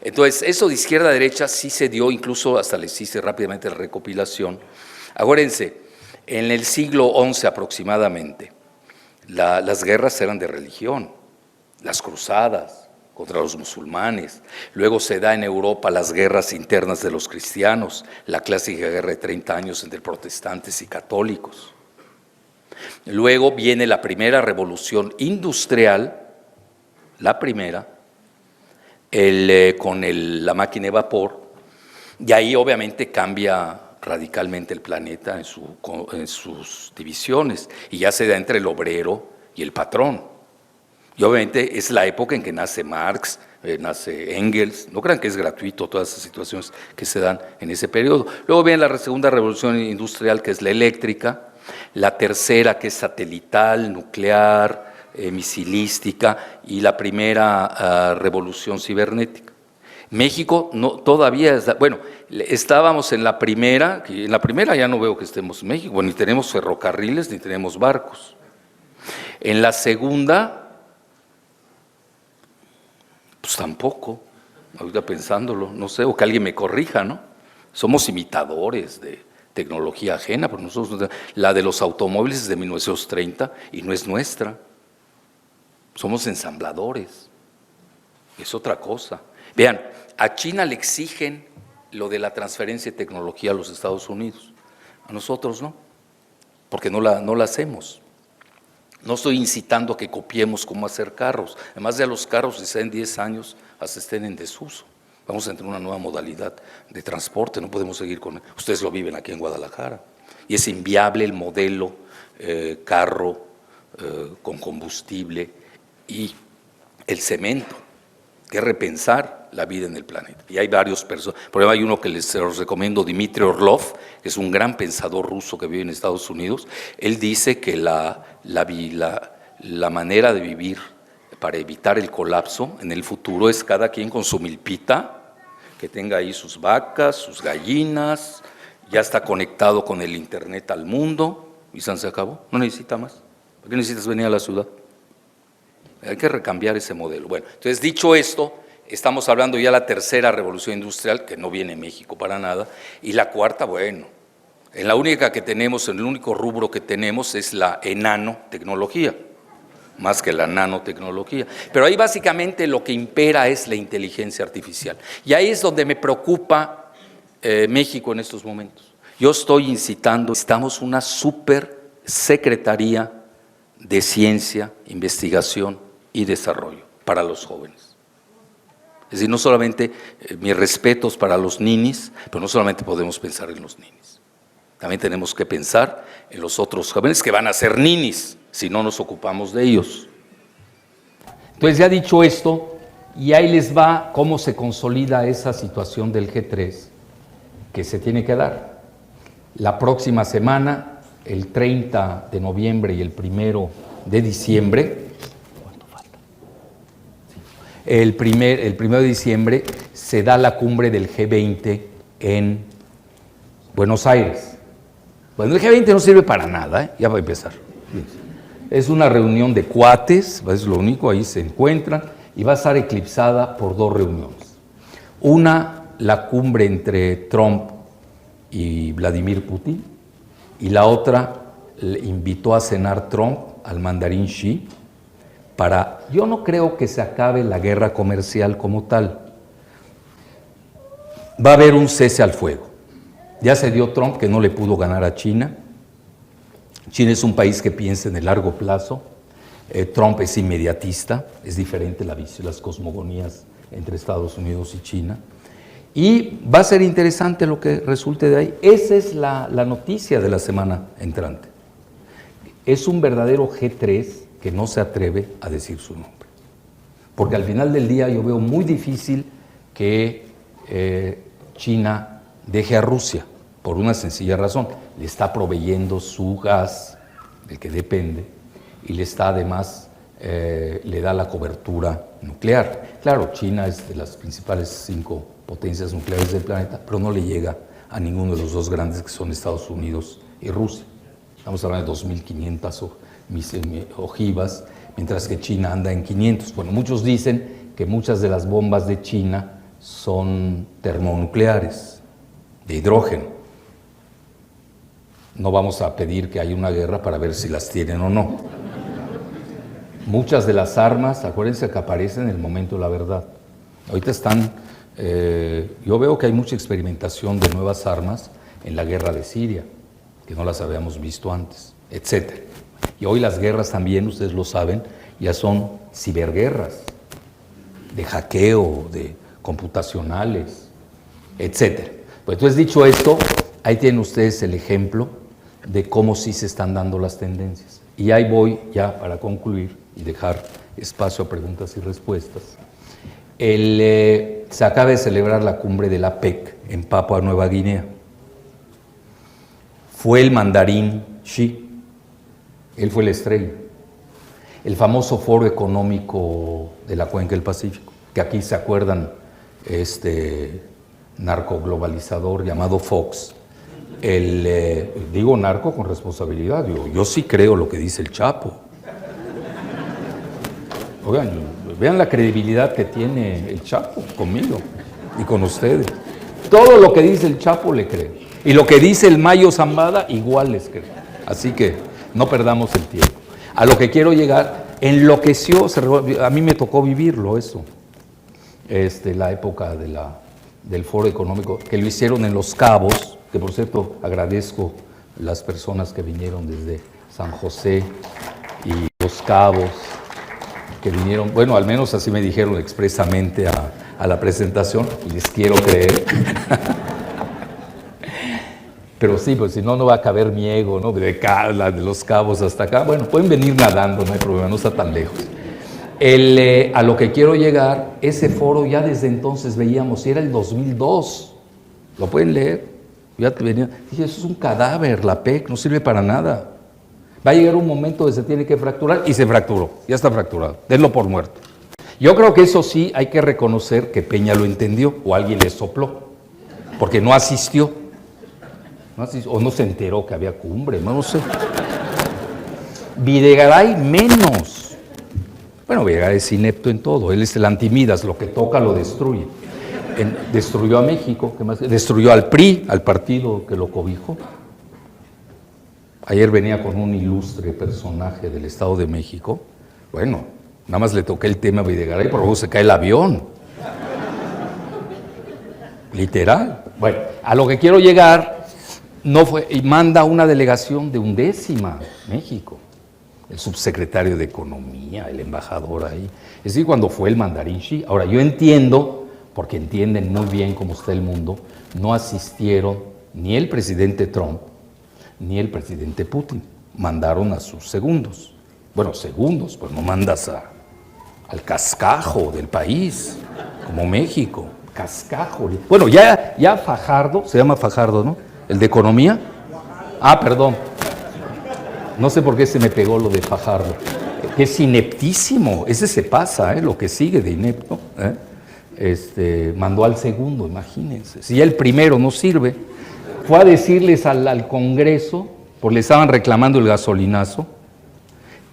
Entonces, eso de izquierda a derecha sí se dio, incluso hasta les hice rápidamente la recopilación. Acuérdense, en el siglo XI aproximadamente, las guerras eran de religión, las cruzadas contra los musulmanes. Luego se da en Europa las guerras internas de los cristianos, la clásica guerra de 30 años entre protestantes y católicos. Luego viene la primera revolución industrial, la primera, con la máquina de vapor, y ahí obviamente cambia radicalmente el planeta en sus divisiones, y ya se da entre el obrero y el patrón. Y obviamente es la época en que nace Marx, nace Engels. No crean que es gratuito todas esas situaciones que se dan en ese periodo. Luego viene la segunda revolución industrial, que es la eléctrica, la tercera, que es satelital, nuclear, misilística, y la primera revolución cibernética. México todavía, bueno, estábamos en la primera ya no veo que estemos en México, ni tenemos ferrocarriles ni tenemos barcos. En la segunda, pues tampoco, ahorita pensándolo, no sé, o que alguien me corrija, ¿no? Somos imitadores de tecnología ajena, pero nosotros, la de los automóviles es de 1930 y no es nuestra. somos ensambladores, es otra cosa. Vean, a China le exigen lo de la transferencia de tecnología a los Estados Unidos, a nosotros no, porque no la hacemos. No estoy incitando a que copiemos cómo hacer carros, además de los carros, si en 10 años, hasta estén en desuso. Vamos a entrar en una nueva modalidad de transporte, no podemos seguir con... Ustedes lo viven aquí en Guadalajara, y es inviable el modelo carro con combustible y el cemento, que repensar la vida en el planeta. Y hay varios personas, por ejemplo hay uno que les recomiendo, Dmitry Orlov, que es un gran pensador ruso que vive en Estados Unidos. Él dice que la manera de vivir para evitar el colapso en el futuro es cada quien con su milpita, que tenga ahí sus vacas, sus gallinas, ya está conectado con el internet al mundo, y se acabó, no necesita más. ¿Por qué necesitas venir a la ciudad? Hay que recambiar ese modelo. Bueno, entonces dicho esto, estamos hablando ya de la tercera revolución industrial, que no viene en México para nada, y la cuarta, bueno, en la única que tenemos, en el único rubro que tenemos es la enanotecnología, más que la nanotecnología. Pero ahí básicamente lo que impera es la inteligencia artificial. Y ahí es donde me preocupa México en estos momentos. Yo estoy incitando, necesitamos una super secretaría de ciencia, investigación y desarrollo para los jóvenes. Es decir, no solamente mis respetos para los ninis, pero no solamente podemos pensar en los ninis. También tenemos que pensar en los otros jóvenes que van a ser ninis si no nos ocupamos de ellos. Entonces, ya dicho esto, y ahí les va cómo se consolida esa situación del G3 que se tiene que dar. La próxima semana, el 30 de noviembre y el 1 de diciembre, ¿cuánto falta? El 1 de diciembre se da la cumbre del G20 en Buenos Aires. Bueno, el G20 no sirve para nada, ya va a empezar. Es una reunión de cuates, es lo único, ahí se encuentran, y va a estar eclipsada por dos reuniones. Una, la cumbre entre Trump y Vladimir Putin, y la otra, le invitó a cenar Trump al mandarín Xi para, yo no creo que se acabe la guerra comercial como tal. Va a haber un cese al fuego. Ya se dio Trump que no le pudo ganar a China. China es un país que piensa en el largo plazo. Trump es inmediatista, es diferente las cosmogonías entre Estados Unidos y China. Y va a ser interesante lo que resulte de ahí. Esa es la noticia de la semana entrante. Es un verdadero G3 que no se atreve a decir su nombre. Porque al final del día yo veo muy difícil que China deje a Rusia, por una sencilla razón. Le está proveyendo su gas, del que depende, y le está además, le da la cobertura nuclear. Claro, China es de las principales 5 potencias nucleares del planeta, pero no le llega a ninguno de los dos grandes que son Estados Unidos y Rusia. Estamos hablando de 2.500 ojivas, mientras que China anda en 500. Bueno, muchos dicen que muchas de las bombas de China son termonucleares, de hidrógeno. No vamos a pedir que haya una guerra para ver si las tienen o no. Muchas de las armas, acuérdense que aparecen en el momento de la verdad. Ahorita están, yo veo que hay mucha experimentación de nuevas armas en la guerra de Siria, que no las habíamos visto antes, etc. Y hoy las guerras también, ustedes lo saben, ya son ciberguerras, de hackeo, de computacionales, etc. Pues entonces, dicho esto, ahí tienen ustedes el ejemplo de cómo sí se están dando las tendencias. Y ahí voy ya para concluir y dejar espacio a preguntas y respuestas. Se acaba de celebrar la cumbre de la PEC en Papua Nueva Guinea. Fue el mandarín Xi, él fue la estrella. El famoso Foro Económico de la Cuenca del Pacífico, que aquí se acuerdan, narcoglobalizador llamado Fox. Digo narco con responsabilidad, yo sí creo lo que dice el Chapo. Oigan, vean la credibilidad que tiene el Chapo conmigo y con ustedes. Todo lo que dice el Chapo le creo. Y lo que dice el Mayo Zambada igual les creo. Así que no perdamos el tiempo. A lo que quiero llegar enloqueció, a mí me tocó vivirlo eso, la época del Foro Económico, que lo hicieron en Los Cabos, que por cierto agradezco las personas que vinieron desde San José y Los Cabos, que vinieron, bueno, al menos así me dijeron expresamente a la presentación, les quiero creer. Pero sí, pues si no, no va a caber mi ego, ¿no? De Los Cabos hasta acá. Bueno, pueden venir nadando, no hay problema, no está tan lejos. A lo que quiero llegar, ese foro ya desde entonces veíamos, y era el 2002, lo pueden leer, ya te venía, dije, eso es un cadáver, la PEC, no sirve para nada. Va a llegar un momento donde se tiene que fracturar, y se fracturó, ya está fracturado, denlo por muerto. Yo creo que eso sí hay que reconocer que Peña lo entendió, o alguien le sopló, porque no asistió. O no se enteró que había cumbre, no sé. Videgaray menos. Bueno, Videgaray es inepto en todo, él es el antimidas, lo que toca lo destruye. Destruyó a México, ¿qué más? Destruyó al PRI, al partido que lo cobijó. Ayer venía con un ilustre personaje del Estado de México. Bueno, nada más le toqué el tema a Videgaray, por luego se cae el avión. Literal. Bueno, a lo que quiero llegar... No fue, y manda una delegación de 11ª México, el subsecretario de Economía, el embajador ahí. Es decir, cuando fue el mandarín Xi. Ahora, yo entiendo, porque entienden muy bien cómo está el mundo, no asistieron ni el presidente Trump ni el presidente Putin. Mandaron a sus segundos. Bueno, segundos, pues no mandas al cascajo del país, como México, cascajo. Bueno, ya Fajardo, se llama Fajardo, ¿no? ¿El de Economía? Ah, perdón. No sé por qué se me pegó lo de Fajardo. Que es ineptísimo. Ese se pasa, lo que sigue de inepto. Mandó al segundo, imagínense. Si ya el primero no sirve. Fue a decirles al Congreso, porque le estaban reclamando el gasolinazo,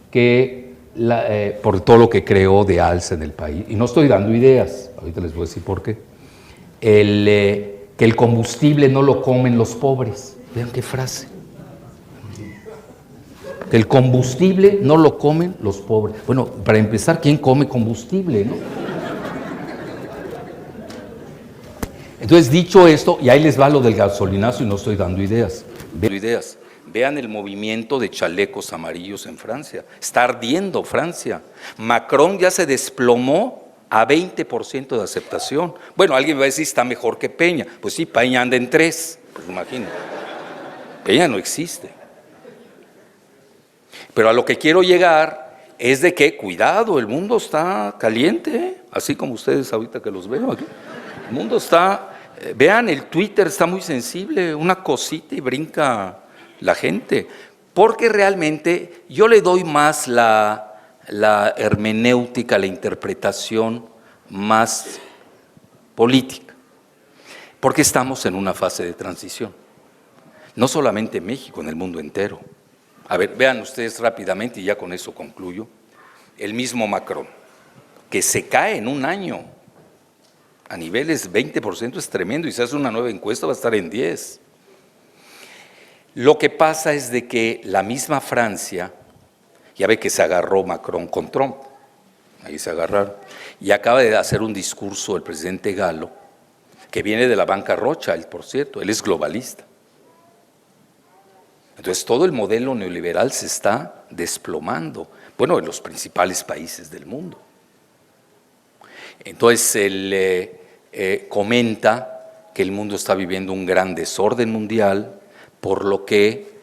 que por todo lo que creó de alza en el país. Y no estoy dando ideas. Ahorita les voy a decir por qué. Que el combustible no lo comen los pobres. Vean qué frase. Que el combustible no lo comen los pobres. Bueno, para empezar, ¿quién come combustible, no? Entonces, dicho esto, y ahí les va lo del gasolinazo y no estoy dando ideas. Vean el movimiento de chalecos amarillos en Francia. Está ardiendo Francia. Macron ya se desplomó a 20% de aceptación. Bueno, alguien va a decir, está mejor que Peña. Pues sí, Peña anda en 3, pues imagínate. Peña no existe. Pero a lo que quiero llegar es de que, cuidado, el mundo está caliente, así como ustedes ahorita que los veo aquí. El mundo está, vean, el Twitter está muy sensible, una cosita y brinca la gente. Porque realmente yo le doy más la hermenéutica, la interpretación más política, porque estamos en una fase de transición, no solamente en México, en el mundo entero. A ver, vean ustedes rápidamente, y ya con eso concluyo, el mismo Macron, que se cae en un año a niveles 20%, es tremendo, y se hace una nueva encuesta, va a estar en 10. Lo que pasa es de que la misma Francia, ya ve que se agarró Macron con Trump, ahí se agarraron, y acaba de hacer un discurso el presidente Galo, que viene de la banca Rothschild, por cierto, él es globalista. Entonces todo el modelo neoliberal se está desplomando, bueno, en los principales países del mundo. Entonces él comenta que el mundo está viviendo un gran desorden mundial, por lo que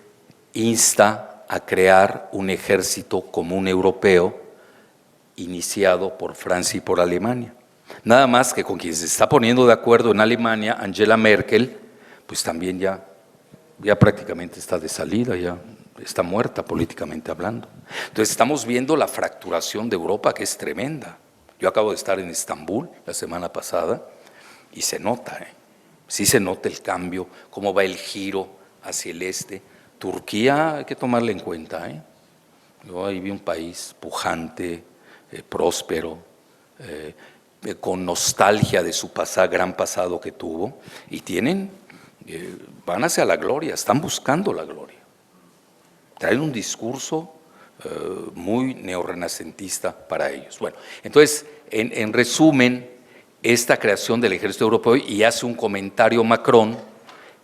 insta a crear un ejército común europeo iniciado por Francia y por Alemania. Nada más que con quien se está poniendo de acuerdo en Alemania, Angela Merkel, pues también ya prácticamente está de salida, ya está muerta políticamente hablando. Entonces estamos viendo la fracturación de Europa, que es tremenda. Yo acabo de estar en Estambul la semana pasada y se nota, sí se nota el cambio, cómo va el giro hacia el este. Turquía hay que tomarla en cuenta, Yo ahí vi un país pujante, próspero, con nostalgia de su gran pasado que tuvo, y van hacia la gloria, están buscando la gloria. Traen un discurso muy neorrenacentista para ellos. Bueno, entonces, en resumen, esta creación del ejército europeo, y hace un comentario Macron,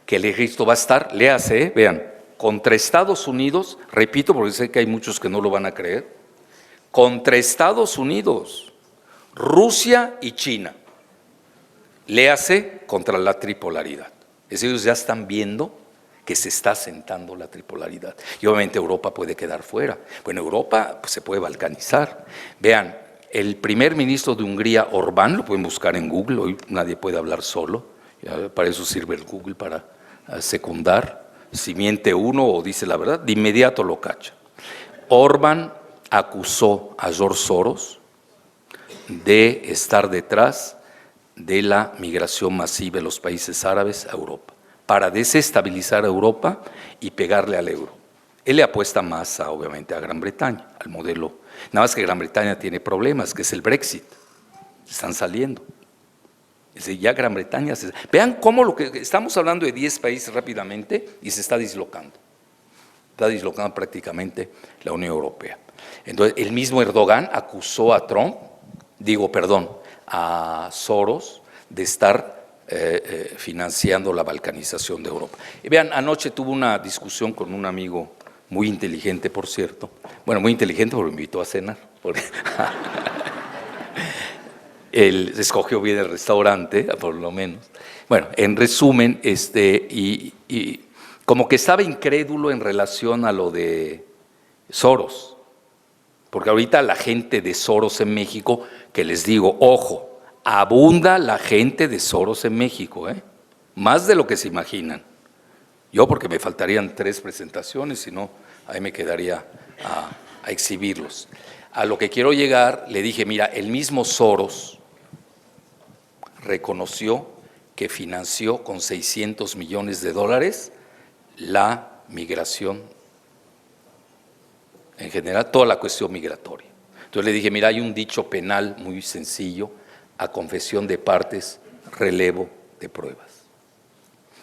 que el ejército va a estar, léase, vean, contra Estados Unidos, repito porque sé que hay muchos que no lo van a creer, contra Estados Unidos, Rusia y China, léase contra la tripolaridad. Es decir, ellos ya están viendo que se está asentando la tripolaridad. Y obviamente Europa puede quedar fuera. Bueno, Europa pues, se puede balcanizar. Vean, el primer ministro de Hungría, Orbán, lo pueden buscar en Google, hoy nadie puede hablar solo, ya para eso sirve el Google, para secundar. Si miente uno o dice la verdad, de inmediato lo cacha. Orbán acusó a George Soros de estar detrás de la migración masiva de los países árabes a Europa, para desestabilizar a Europa y pegarle al euro. Él le apuesta más, obviamente, a Gran Bretaña, al modelo. Nada más que Gran Bretaña tiene problemas, que es el Brexit. Están saliendo. Es decir, ya Gran Bretaña… Vean cómo lo que estamos hablando de 10 países rápidamente y se está dislocando. Está dislocando prácticamente la Unión Europea. Entonces, el mismo Erdogan acusó a a Soros de estar financiando la balcanización de Europa. Y vean, anoche tuve una discusión con un amigo muy inteligente, por cierto. Bueno, muy inteligente porque me invitó a cenar. Él escogió bien el restaurante, por lo menos. Bueno, en resumen, y como que estaba incrédulo en relación a lo de Soros. Porque ahorita la gente de Soros en México, que les digo, ojo, abunda la gente de Soros en México, más de lo que se imaginan. Yo porque me faltarían 3 presentaciones, si no, ahí me quedaría a exhibirlos. A lo que quiero llegar, le dije, mira, el mismo Soros reconoció que financió con $600 millones la migración en general, toda la cuestión migratoria. Entonces le dije, mira, hay un dicho penal muy sencillo: a confesión de partes, relevo de pruebas.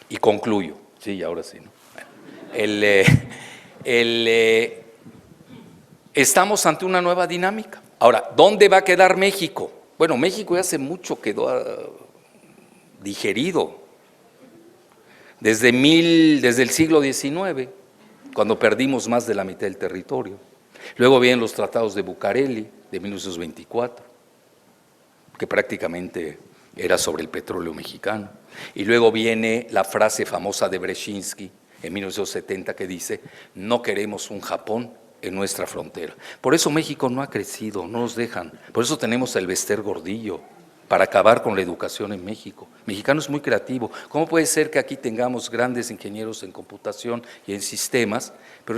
Y concluyo, sí, ahora sí, ¿no? Estamos ante una nueva dinámica. Ahora, ¿dónde va a quedar México? Bueno, México ya hace mucho quedó digerido. Desde el siglo XIX, cuando perdimos más de la mitad del territorio. Luego vienen los tratados de Bucareli, de 1924, que prácticamente era sobre el petróleo mexicano. Y luego viene la frase famosa de Brzezinski, en 1970, que dice: no queremos un Japón en nuestra frontera. Por eso México no ha crecido, no nos dejan. Por eso tenemos el Bester Gordillo, para acabar con la educación en México. El mexicano es muy creativo. ¿Cómo puede ser que aquí tengamos grandes ingenieros en computación y en sistemas, pero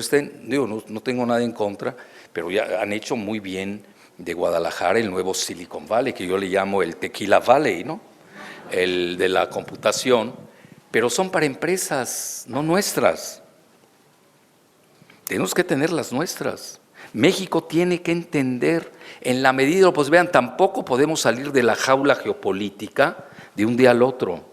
no tengo nada en contra, pero ya han hecho muy bien de Guadalajara el nuevo Silicon Valley, que yo le llamo el Tequila Valley, ¿no? El de la computación, pero son para empresas, no nuestras. Tenemos que tener las nuestras. México tiene que entender, en la medida, pues vean, tampoco podemos salir de la jaula geopolítica de un día al otro.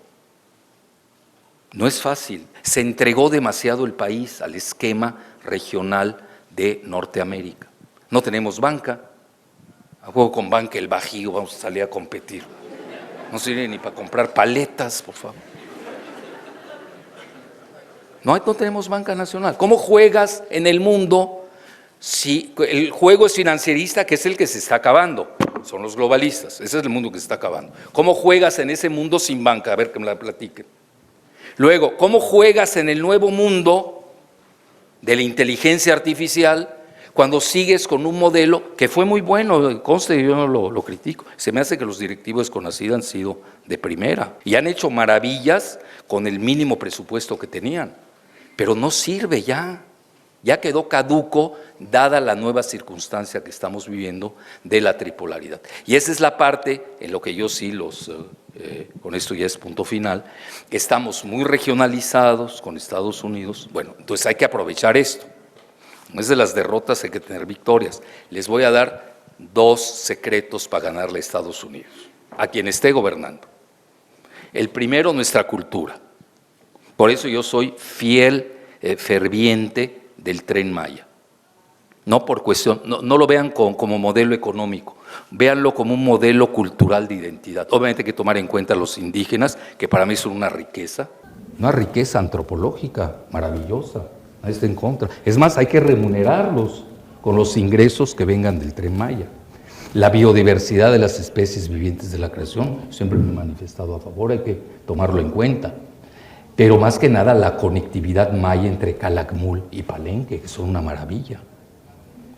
No es fácil. Se entregó demasiado el país al esquema regional de Norteamérica. No tenemos banca. A juego con banca el Bajío vamos a salir a competir. No sirve ni para comprar paletas, por favor. No tenemos banca nacional. ¿Cómo juegas en el mundo si el juego es financierista, que es el que se está acabando? Son los globalistas, ese es el mundo que se está acabando. ¿Cómo juegas en ese mundo sin banca? A ver, que me la platiquen. Luego, ¿cómo juegas en el nuevo mundo de la inteligencia artificial cuando sigues con un modelo que fue muy bueno? Conste, yo no lo critico. Se me hace que los directivos de CONACYT han sido de primera y han hecho maravillas con el mínimo presupuesto que tenían, pero no sirve ya. Ya quedó caduco, dada la nueva circunstancia que estamos viviendo de la tripolaridad. Y esa es la parte en lo que yo sí con esto ya es punto final, estamos muy regionalizados con Estados Unidos. Bueno, entonces hay que aprovechar esto. No es de las derrotas, hay que tener victorias. Les voy a dar 2 secretos para ganarle a Estados Unidos, a quien esté gobernando. El primero, nuestra cultura. Por eso yo soy fiel, ferviente del Tren Maya. No por cuestión, no lo vean como modelo económico, véanlo como un modelo cultural de identidad. Obviamente hay que tomar en cuenta a los indígenas, que para mí son una riqueza antropológica maravillosa, nadie está en contra. Es más, hay que remunerarlos con los ingresos que vengan del Tren Maya. La biodiversidad de las especies vivientes de la creación, siempre me he manifestado a favor, hay que tomarlo en cuenta. Pero más que nada la conectividad maya entre Calakmul y Palenque, que son una maravilla.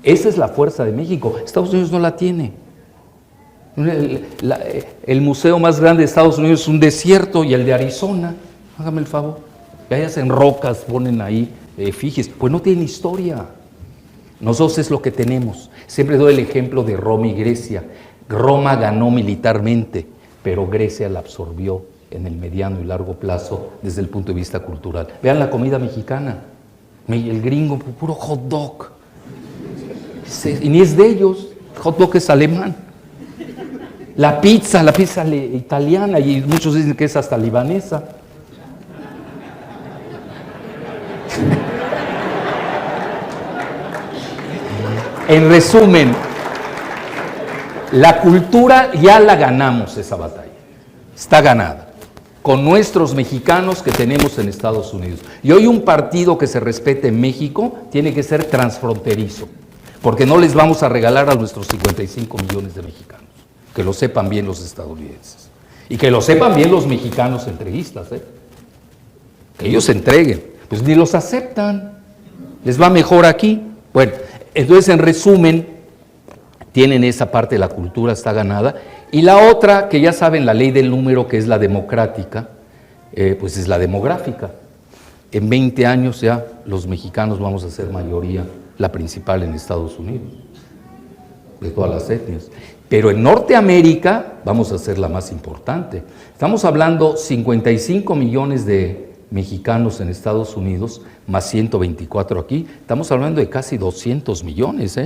Esa es la fuerza de México. Estados Unidos no la tiene. El museo más grande de Estados Unidos es un desierto y el de Arizona, hágame el favor, que allá hacen rocas, ponen ahí efigies, pues no tienen historia. Nosotros es lo que tenemos. Siempre doy el ejemplo de Roma y Grecia. Roma ganó militarmente, pero Grecia la absorbió en el mediano y largo plazo desde el punto de vista cultural. Vean la comida mexicana, el gringo, puro hot dog. Y ni es de ellos, hot dog es alemán. La pizza italiana, y muchos dicen que es hasta libanesa. En resumen, la cultura ya la ganamos esa batalla, está ganada, con nuestros mexicanos que tenemos en Estados Unidos. Y hoy un partido que se respete en México tiene que ser transfronterizo, porque no les vamos a regalar a nuestros 55 millones de mexicanos, que lo sepan bien los estadounidenses, y que lo sepan bien los mexicanos entreguistas, que ellos se entreguen, pues ni los aceptan, les va mejor aquí. Bueno, entonces en resumen, tienen esa parte de la cultura, está ganada, y la otra, que ya saben, la ley del número, que es la democrática, pues es la demográfica. En 20 años ya los mexicanos vamos a ser mayoría, la principal en Estados Unidos, de todas las etnias. Pero en Norteamérica vamos a ser la más importante. Estamos hablando 55 millones de mexicanos en Estados Unidos, más 124 aquí. Estamos hablando de casi 200 millones.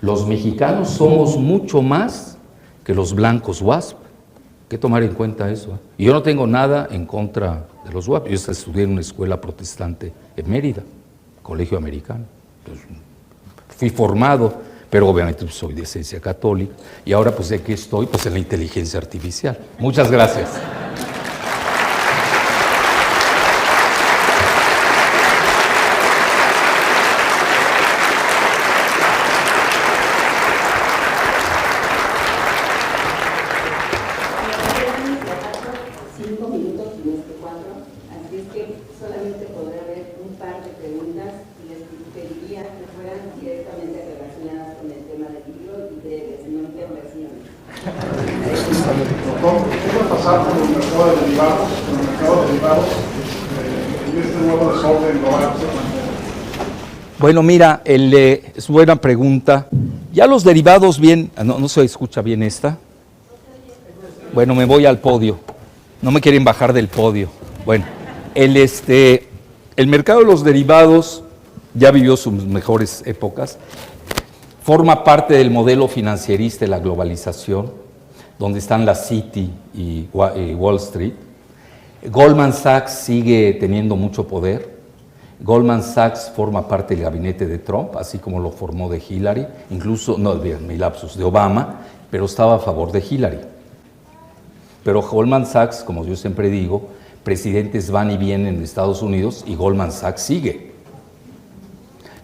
Los mexicanos somos mucho más que los blancos WASP. Hay que tomar en cuenta eso. Y yo no tengo nada en contra de los WASP. Yo estudié en una escuela protestante en Mérida, colegio americano. Entonces, fui formado, pero obviamente soy de esencia católica. Y ahora pues aquí estoy pues en la inteligencia artificial. Muchas gracias. Bueno, mira, es buena pregunta. Ya los derivados bien, no se escucha bien esta. Bueno, me voy al podio. No me quieren bajar del podio. Bueno, el mercado de los derivados ya vivió sus mejores épocas. Forma parte del modelo financierista de la globalización, donde están la Citi y Wall Street. Goldman Sachs sigue teniendo mucho poder. Goldman Sachs forma parte del gabinete de Trump, así como lo formó de Hillary, incluso, no, mi lapsus, de Obama, pero estaba a favor de Hillary. Pero Goldman Sachs, como yo siempre digo, presidentes van y vienen en Estados Unidos y Goldman Sachs sigue.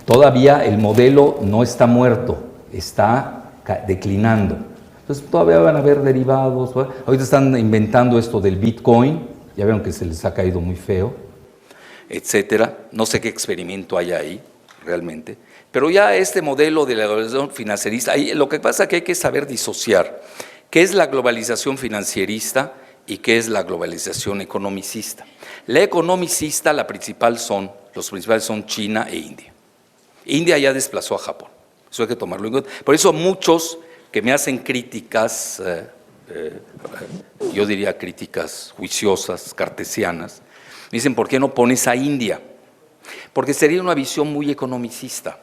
Todavía el modelo no está muerto, está declinando. Entonces todavía van a haber derivados. Ahorita están inventando esto del Bitcoin, ya vieron que se les ha caído muy feo, etcétera. No sé qué experimento hay ahí, realmente. Pero ya este modelo de la globalización financierista, lo que pasa es que hay que saber disociar qué es la globalización financierista y qué es la globalización economicista. La economicista, los principales son China e India. India ya desplazó a Japón, eso hay que tomarlo en cuenta. Por eso muchos que me hacen críticas, yo diría críticas juiciosas, cartesianas, me dicen, ¿por qué no pones a India? Porque sería una visión muy economicista.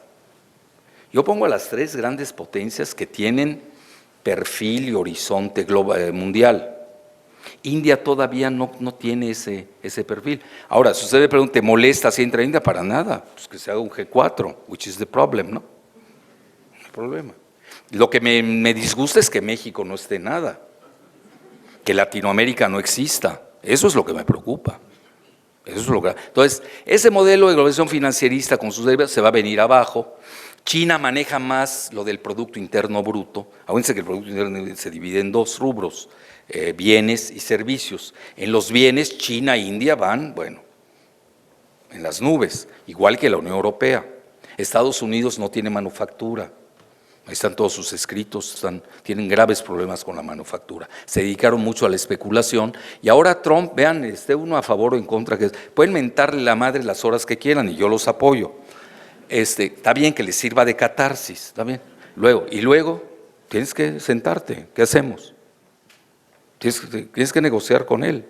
Yo pongo a las tres grandes potencias que tienen perfil y horizonte mundial. India todavía no tiene ese perfil. Ahora, si usted me pregunta, ¿te molesta si entra India? Para nada, pues que se haga un G4, which is the problem, ¿no? problema. Lo que me disgusta es que México no esté en nada, que Latinoamérica no exista. Eso es lo que me preocupa. Eso es lo que, entonces, ese modelo de globalización financierista con sus derivados se va a venir abajo. China maneja más lo del Producto Interno Bruto. Acuérdense que el Producto Interno se divide en dos rubros, bienes y servicios. En los bienes, China e India van, bueno, en las nubes, igual que la Unión Europea. Estados Unidos no tiene manufactura. Ahí están todos sus escritos, tienen graves problemas con la manufactura. Se dedicaron mucho a la especulación y ahora Trump, vean, esté uno a favor o en contra, que pueden mentarle la madre las horas que quieran y yo los apoyo. Está bien que les sirva de catarsis, está bien. Luego tienes que sentarte, ¿qué hacemos? Tienes que negociar con él.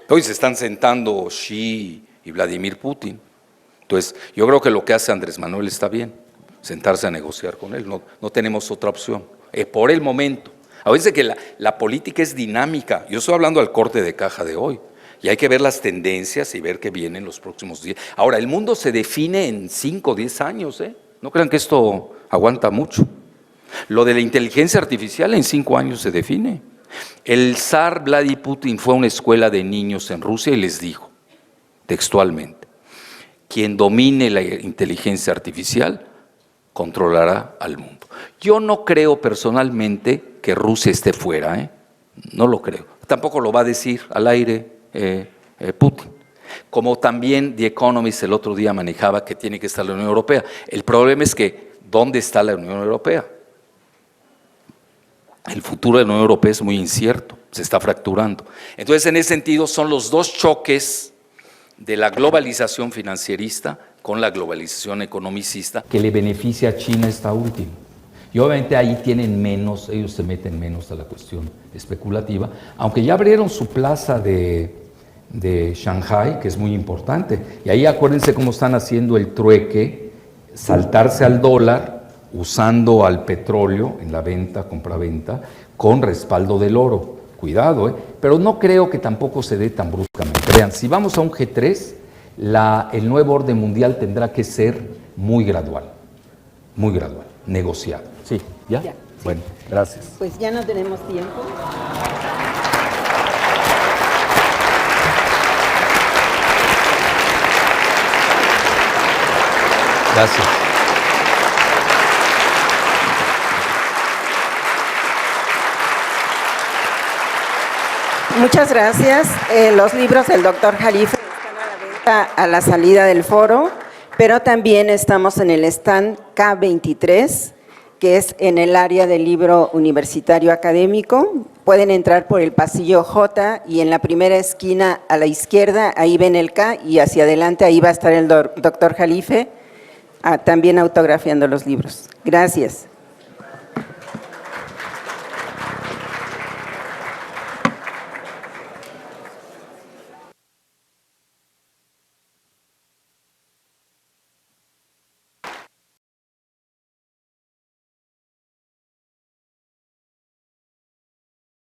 Hoy se están sentando Xi y Vladimir Putin. Entonces, yo creo que lo que hace Andrés Manuel está bien, sentarse a negociar con él, no tenemos otra opción, por el momento. A veces que la política es dinámica, yo estoy hablando al corte de caja de hoy, y hay que ver las tendencias y ver qué viene en los próximos días. Ahora, el mundo se define en 5 o 10 años, no crean que esto aguanta mucho. Lo de la inteligencia artificial en 5 años se define. El zar Vladimir Putin fue a una escuela de niños en Rusia y les dijo, textualmente, quien domine la inteligencia artificial controlará al mundo. Yo no creo personalmente que Rusia esté fuera, no lo creo. Tampoco lo va a decir al aire Putin. Como también The Economist el otro día manejaba que tiene que estar la Unión Europea. El problema es que, ¿dónde está la Unión Europea? El futuro de la Unión Europea es muy incierto, se está fracturando. Entonces, en ese sentido, son los dos choques de la globalización financierista con la globalización economicista que le beneficia a China esta última. Y obviamente ahí tienen menos, ellos se meten menos a la cuestión especulativa, aunque ya abrieron su plaza de Shanghai, que es muy importante. Y ahí acuérdense cómo están haciendo el trueque, saltarse al dólar, usando al petróleo en la venta, compra-venta, con respaldo del oro. Cuidado, pero no creo que tampoco se dé tan bruscamente. Vean, si vamos a un G3, el nuevo orden mundial tendrá que ser muy gradual, negociado. ¿Sí? ¿Ya? Ya, sí. Bueno, gracias. Pues ya no tenemos tiempo. Gracias. Muchas gracias. Los libros del doctor Jalife están a la venta a la salida del foro, pero también estamos en el stand K23, que es en el área del libro universitario académico. Pueden entrar por el pasillo J y en la primera esquina a la izquierda, ahí ven el K y hacia adelante ahí va a estar el doctor Jalife también autografiando los libros. Gracias.